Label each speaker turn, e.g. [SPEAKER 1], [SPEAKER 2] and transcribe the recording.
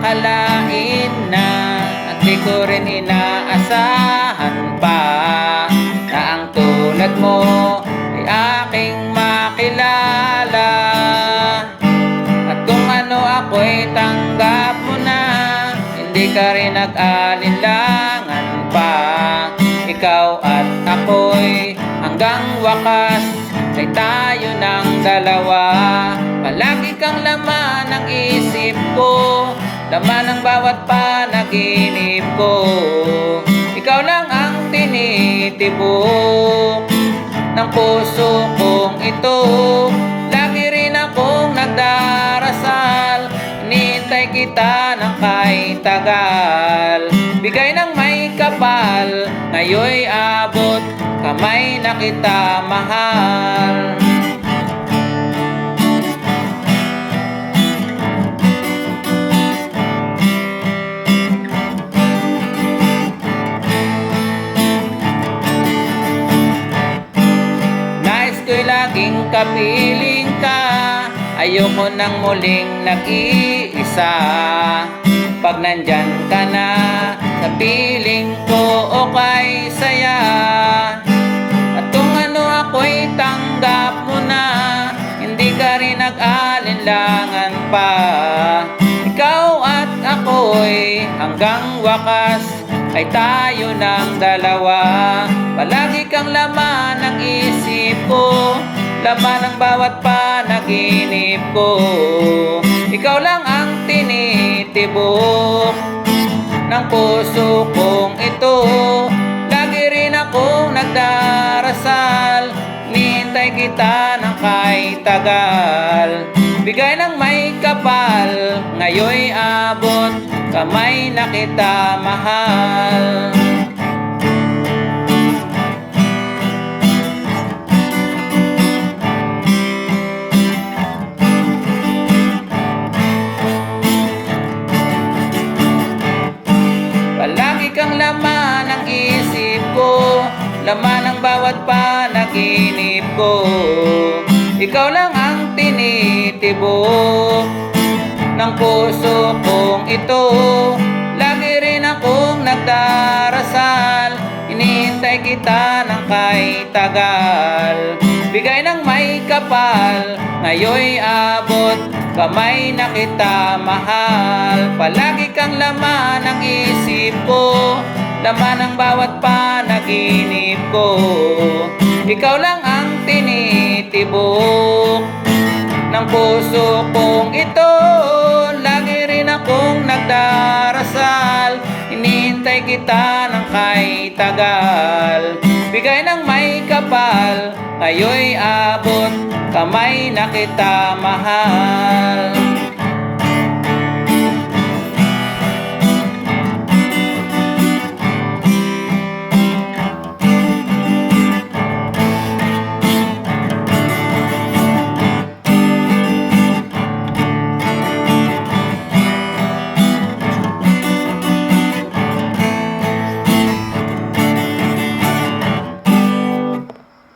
[SPEAKER 1] akalain na at di ko rin inaasahan pa na ang tulad mo ay aking makilala. At kung ano ako'y tanggap mo na, hindi ka rin nag-alinlangan pa. Ikaw at ako'y hanggang wakas ay tayo ng dalawa. Palagi kang laman ng isip ko, laman ng bawat panaginip ko. Ikaw lang ang tinitibok ng puso kong ito. Lagi rin akong nagdarasal, hinihintay kita ng kahit tagal. Bigay ng may kapal, ngayon'y abot, kamay na kita mahal. Nais ko'y laging kapiling ka, ayoko nang muling nag-iisa. Pag nandyan ka na sa piling ko, okay saya. At kung ano ako'y tanggap mo na, hindi ka rin nag-alinlangan pa. Ikaw at ako'y hanggang wakas ay tayo ng dalawa. Palagi kang laman ng isip ko, laman ng bawat panaginip ko. Ikaw lang ang tinitibok ng puso kong ito. Lagi rin akong nagdarasal, hinihintay kita ng kahit tagal. Bigay ng may kapal, ngayon'y abot, kamay na kita mahal. Palagi kang laman ng isip ko, laman ng bawat panaginip ko. Ikaw lang ang tinitibok ng puso kong ito. Lagi rin akong nagdarasal, hinihintay kita ng kahit tagal. Bigay ng may kapal, ngayon'y abot, kamay na kita mahal. Palagi kang laman ng isip ko, laman ng bawat panaginip ko. Ikaw lang ang tinitibok ng puso kong ito. Lagi rin akong nagdarasal, hinihintay kita ng kahit tagal. Bigay ng may kapal, ngayon'y abot, kamay na kita mahal.